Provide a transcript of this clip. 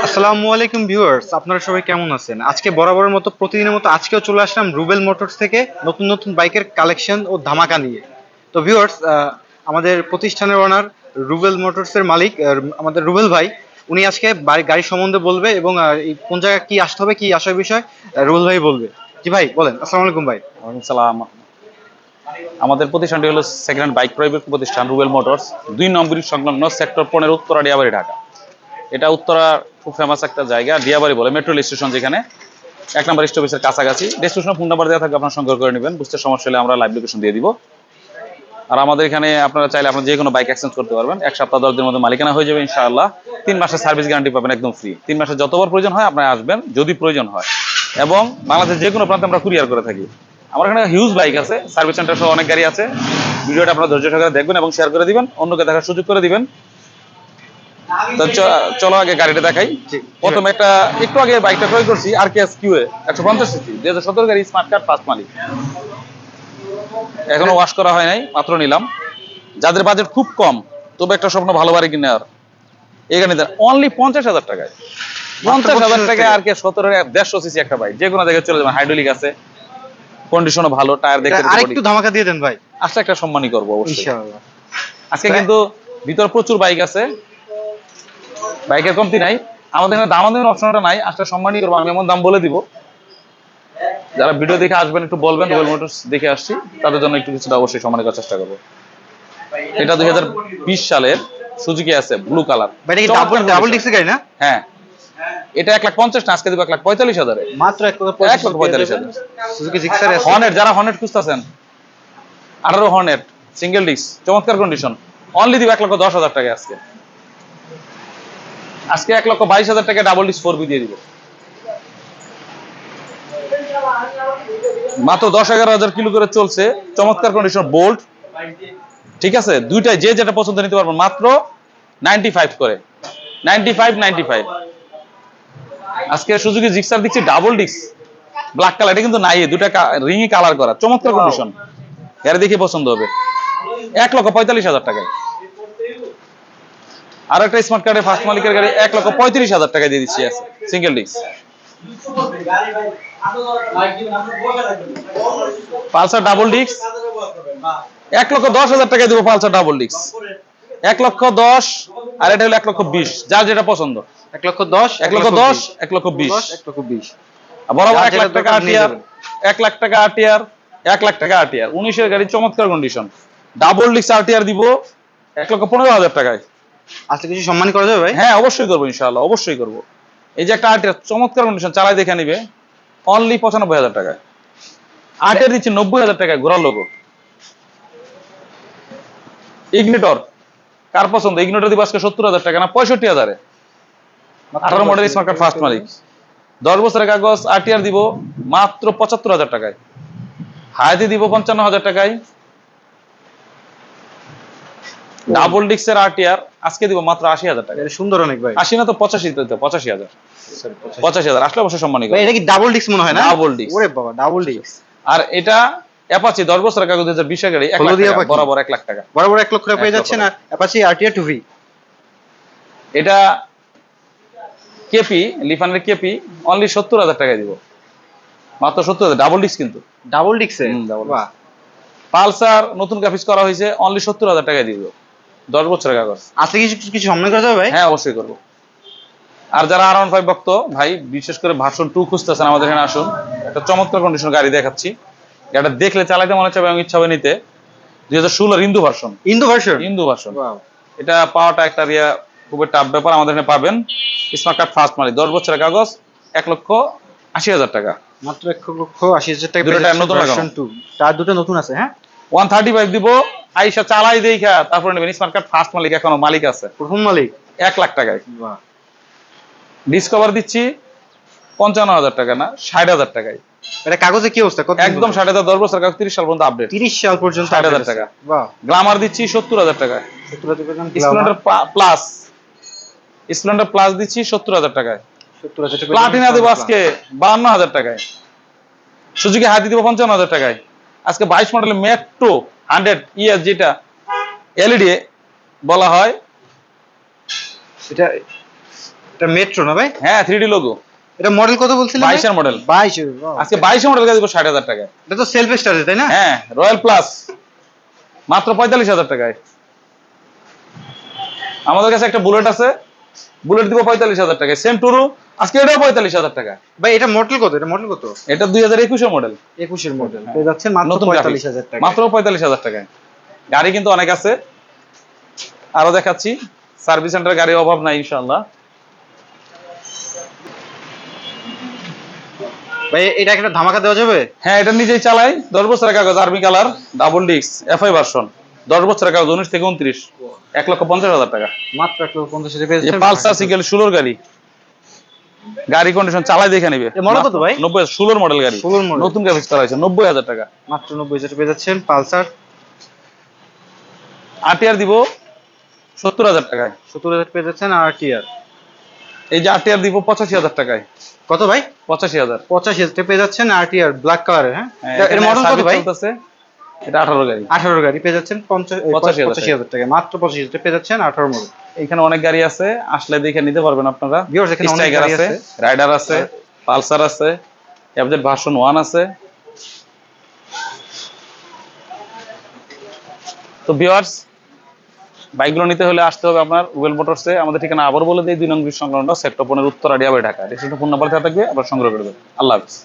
আসসালামু আলাইকুম ভিউয়ার্স, আপনারা সবাই কেমন আছেন? আজকে বরাবরের মতো প্রতিদিনের মতো আজকেও চলে আসলাম রুবেল মোটরস থেকে নতুন নতুন বাইকের কালেকশন ও ধামাকা নিয়ে। তো ভিউয়ার্স, আমাদের প্রতিষ্ঠানের ওনার রুবেল মোটরসের মালিক আমাদের রুবেল ভাই, উনি আজকে গাড়ি সম্বন্ধে বলবে এবং এই কোন জায়গায় কি আসতে হবে কি আসার বিষয় রুবেল ভাই বলবে। জি ভাই বলেন। আসসালামু আলাইকুম ভাই। ওয়ালাইকুম সালাম। আমাদের প্রতিষ্ঠানটি হলো সেকেন্ড হ্যান্ড বাইক ক্রয় প্রতিষ্ঠান রুবেল মোটরস, 2 নম্বর সংলগ্ন সেক্টর 15, উত্তরা ডিয়াবাড়ি, ঢাকা। এটা উত্তরা খুব ফেমাস একটা জায়গা, ডিয়াবাড়ি বলে মেট্রো স্টেশন, যেখানে 1 নম্বর স্টপেজের কাছাকাছি। ডেস্টিনেশন ফোন নাম্বার দেওয়া থাকবে, আপনার সংগ্রহ করে নেবেন। বুঝতে সমস্যা হলে আমরা লাইভ লোকেশন দিয়ে দিব। আর আমাদের এখানে আপনারা চাইলে আপনার যে কোনো বাইক এক্সচেঞ্জ করতে পারবেন। 1 সপ্তাহ 10 দিনের মধ্যে মালিকানা হয়ে যাবে ইনশাআল্লাহ। 3 মাসের সার্ভিস গ্যারান্টি পাবেন একদম ফ্রি। 3 মাসে যতবার প্রয়োজন হয় আপনারা আসবেন যদি প্রয়োজন হয়, এবং বাংলাদেশের যে কোনো প্রান্তে আমরা কুরিয়ার করে থাকি। আমার এখানে হিউজ বাইক আছে, সার্ভিস সেন্টার সহ অনেক গাড়ি আছে। ভিডিওটা আপনারা ধৈর্য সহকারে দেখবেন এবং শেয়ার করে দিবেন, অন্যকে দেখার সুযোগ করে দিবেন। তো চলো আগে গাড়িটা দেখাই। প্রথমে একটু আগে বাইকটা ক্রয় করছি, RKS QA 150 সিসি 2017 গাড়ি, স্মার্ট কার্ড, ফার্স্ট মালিক। এখনো ওয়াশ করা হয় নাই, মাত্র নিলাম। যাদের বাজেট খুব কম, তবে একটা স্বপ্ন ভালো বাড়ি কিনার, এই গাড়িটা অনলি 50,000 টাকায়। 50,000 টাকায় RKS 17 150 সিসি একটা বাইক, যে কোনো জায়গায় চলে যাবেন। হাইড্রোলিক আছে, কন্ডিশনও ভালো, টায়ার দেখতে আরেকটু ধামাকা দিয়ে দেন ভাই। আজকে একটা সম্মানই করবো অবশ্যই ইনশাআল্লাহ। আজকে। কিন্তু ভিতরে প্রচুর বাইক আছে, বাইকের কমতি নাই। আমাদের এখানে দামাদামির অপশনটা নাই, আজকে সম্মানই করবো। আমি এমন দাম বলে দিব, যারা ভিডিও দেখে আসবেন একটু বলবেন রুবেল মোটরস দেখে আসছি, তাদের জন্য একটু কিছুটা অবশ্যই সম্মানের করার চেষ্টা করবো। এটা 2020 সালের সুজুকি আছে, ব্লু কালার। ভাই এটা কি ডাবল ডিক্সের গাড়ি না? হ্যাঁ, এটা 1,50,000 না, আজকে দিব 1,45,000। মাত্র 1,45,000 সুজুকি জিক্সার আছে। হর্নেট, যারা হর্নেট খুঁজতেছেন, 18 হর্নেট সিঙ্গেল ডিস্ক, চমৎকার কন্ডিশন, অনলি দিব 1,10,000 টাকা। আজকে 1,22,000 টাকা ডাবল ডিস্ক 4B দিয়ে দিব। মাত্র 10-11,000 কিলো করে চলছে, চমৎকার কন্ডিশন, বোল্ট ঠিক আছে। দুইটাই যে যেটা পছন্দ নিতে পারবেন, মাত্র 95 করে, 95। আজকে সুজুকি জিক্সার দিচ্ছি ডাবল ডিস্ক, ব্ল্যাক কালার। এটা কিন্তু নাই, দুটা রিংই কালার করা, চমৎকার কন্ডিশন, গাড়ি দেখে পছন্দ হবে। 1,45,000 টাকায়। আর একটা স্মার্ট কার্ডের ফার্স্ট মালিকের গাড়ি 1,35,000 টাকায় দিয়ে দিচ্ছি, আছে single disc. Pulsar double disc 1,10,000 টাকায় দিব। পালসার ডাবল ডিস্ক 1,10,000, আর এটা হলো 1,20,000, যার যেটা পছন্দ। 1,10,000, 1,10,000, 1,20,000, 1,20,000। বরাবর 1 লাখ টাকা আরটিআর, 1 লাখ টাকা আরটিআর, 1 লাখ টাকা আরটিআর। 19-এর গাড়ি, চমৎকার কন্ডিশন, ডাবল ডিস্ক আরটিআর দিব 1,15,000 টাকায়। আজকে কিছু সম্মান করা যাবে ভাই? হ্যাঁ, অবশ্যই করবো ইনশাআল্লাহ, অবশ্যই করবো। এই যে একটা আরটিআর, চমৎকার কন্ডিশন, চালাই দেখে নিবে, অনলি 95,000 টাকায়। আরটিআর দিচ্ছি 90,000 টাকায়, ঘোরার লোগো। ইগনিটর, কার পছন্দ? ইগনিটর দিব আজকে 70,000 টাকা, না 65,000 এ। 18 মডেল স্মার্ট কার্ড, ফার্স্ট মালিক, 10 বছরের কাগজ। আরটিআর দিব মাত্র 75,000 টাকায়। হায়াতি দিব 55,000 টাকায়। ডাবল ডিস্কের আরটিআর আজকে দিব মাত্র 80,000 টাকা। এটা সুন্দর অনেক ভাই। 80 না তো 85 দিতে, 85,000। 85,000 আসলে অবশ্যই সম্মানিত। ভাই এটা কি ডাবল ডিস্ক মনে হয় না? Double disc. ওরে বাবা, ডাবল ডিস্ক। আর এটা অ্যাপাচি 10 বছরের কাগজ, 2020 এর গাড়ি, 1 লাখ টাকা, বরাবর 1 লাখ টাকা। বরাবর 1 লক্ষ টাকা পেয়ে যাচ্ছে না অ্যাপাচি আরটিআর 2V। এটা কেপি, লিফানের কেপি, অনলি 70,000 টাকায় দিব, মাত্র 70,000, ডাবল ডিস্ক কিন্তু। ডাবল ডিস্কে? বাহ। পালসার নতুন গ্রাফিক্স করা হয়েছে, অনলি 70,000 টাকায় দিব, 10 বছরের কাগজ। আজকে কিছু কিছু সম্মান করা যাবে ভাই? হ্যাঁ, অবশ্যই করবো। আর যারা R15 ভক্ত ভাই, বিশেষ করে ভার্সন 2 খুঁজতেছেন, আমাদের এখানে আসুন। একটা চমৎকার কন্ডিশন গাড়ি দেখাচ্ছি, গাড়িটা দেখলে চালাইতে মনে হচ্ছে এবং ইচ্ছা হবে নিতে। 2016 ইন্দু ভার্সন। ইন্দু ভার্সন। এটা পাওয়াটা একটা খুব টাফ ব্যাপার। আমাদের এখানে পাবেন, স্মার্ট কার্ড, ফার্স্ট মালিক, 10 বছরের কাগজ, 1,80,000 টাকা, মাত্র 1,80,000 টাকা। দুটো টায়ার নতুন লাগানো, ভার্সন 2 টায়ার দুটো নতুন আছে। হ্যাঁ, 135 দিব, আইসা চালাই দেখা তারপরে নেবেন। স্মার্ট কার্ড, ফার্স্ট মালিক, এখনো মালিক আছে, প্রথম মালিক, 1 লাখ টাকায়। ডিসকভার দিচ্ছি 55,000 টাকা, না 60,000 টাকায়। এটা কাগজে কি অবস্থা? কত? একদম 60,000, 10 বছর কাগজ, 30 সাল পর্যন্ত আপডেট। 30 সাল পর্যন্ত 60,000 টাকা। বাহ। গ্ল্যামার দিচ্ছি 70,000 টাকায়। 70,000 টাকা। স্প্লেন্ডার প্লাস, স্প্লেন্ডার প্লাস দিচ্ছি 70,000 টাকায়। 70,000 টাকা। প্লাটিনা দেবো আজকে 52,000 টাকায়। সুজুকি হাতি দিব 55,000 টাকায়। আজকে 22 মডেলের মেট্রো 100 ES, যেটা এলইডি বলা হয়, এটা এটা মেট্রো না ভাই? হ্যাঁ 3D লোগো। এটা মডেল কত বলছিলেন? 22 এর মডেল। 22 এর। আজকে 22 এর মডেল গাড়ি দিব 60,000 টাকায়। এটা তো সেলফ স্টার্ট তাই না? হ্যাঁ রয়্যাল প্লাস মাত্র 45,000 টাকায়। আমাদের কাছে একটা বুলেট আছে, বুলেট দিব 45,000 টাকায়। সেম টুরু আজকে এটাও 45,000 টাকা। ভাই এটা মডেল কত? এটা মডেল কত? এটা 2021 এর মডেল। 21 এর মডেল পেয়ে যাচ্ছেন মাত্র নতুন 45,000 টাকা। মাত্র 45,000 টাকায়। গাড়ি কিন্তু অনেক আছে, আরো দেখাচ্ছি। সার্ভিস সেন্টার গাড়ির অভাব নাই ইনশাআল্লাহ। ভাই এটা একটা ধামাকা দেওয়া যাবে? হ্যাঁ এটা নিজেই চালাই, 10 বছরের কাগজ, army colour, double disc, FI version, 10 বছরের কাগজ, 19 থেকে 29, 1,50,000 টাকা। মাত্র 1,50,000 পেয়ে এই যাচ্ছেন। পালসার সিঙ্গেল 16 গাড়ি, গাড়ি কন্ডিশন চালাই দেখে নিবে। এ মডেল কত ভাই? 90 16 মডেল গাড়ি, 16 মডেল। নতুন গ্রাফিক্স করা হয়েছে, 90,000 টাকা। মাত্র 90,000 পেয়ে যাচ্ছেন পালসার। আরটিআর দিব 70,000 টাকায়। 70,000 পেয়ে যাচ্ছেন আরটিআর। এই যে আরটিআর দিব 85,000 টাকায়। কত ভাই? 85,000। 85,000 পেয়ে যাচ্ছেন আরটিআর ব্ল্যাক কালারের। হ্যাঁ এর এখানে মডেল কত সার্ভিস ভাই? চলতেছে। এটা 18 গাড়ি। 18 গাড়ি পেয়ে যাচ্ছেন 85,000 টাকা। মাত্র 85,000 পেয়ে যাচ্ছেন 18 মডেল। এখানে অনেক গাড়ি আছে, আসলে দেখে নিতে পারবেন আপনারা। ভিউয়ার্স এখানে অনেক স্ট্রাইকার গাড়ি আছে, আছে। রাইডার আছে, পালসার আছে, এফজেড ভার্সন 1 আছে। তো ভিউয়ার্স বাইকগুলো নিতে হলে আসতে হবে আপনার রুবেল মোটরসে। আমাদের ঠিকানা আবার বলে দিই, 2 নং ব্রিজ সংলগ্ন সেক্টর 15 উত্তরা ডিয়াবাড়ি ঢাকা। ডিসক্রিপশনে ফোন নাম্বার দেওয়া থাকবে, আবার সংগ্রহ করবেন। আল্লাহ হাফেজ।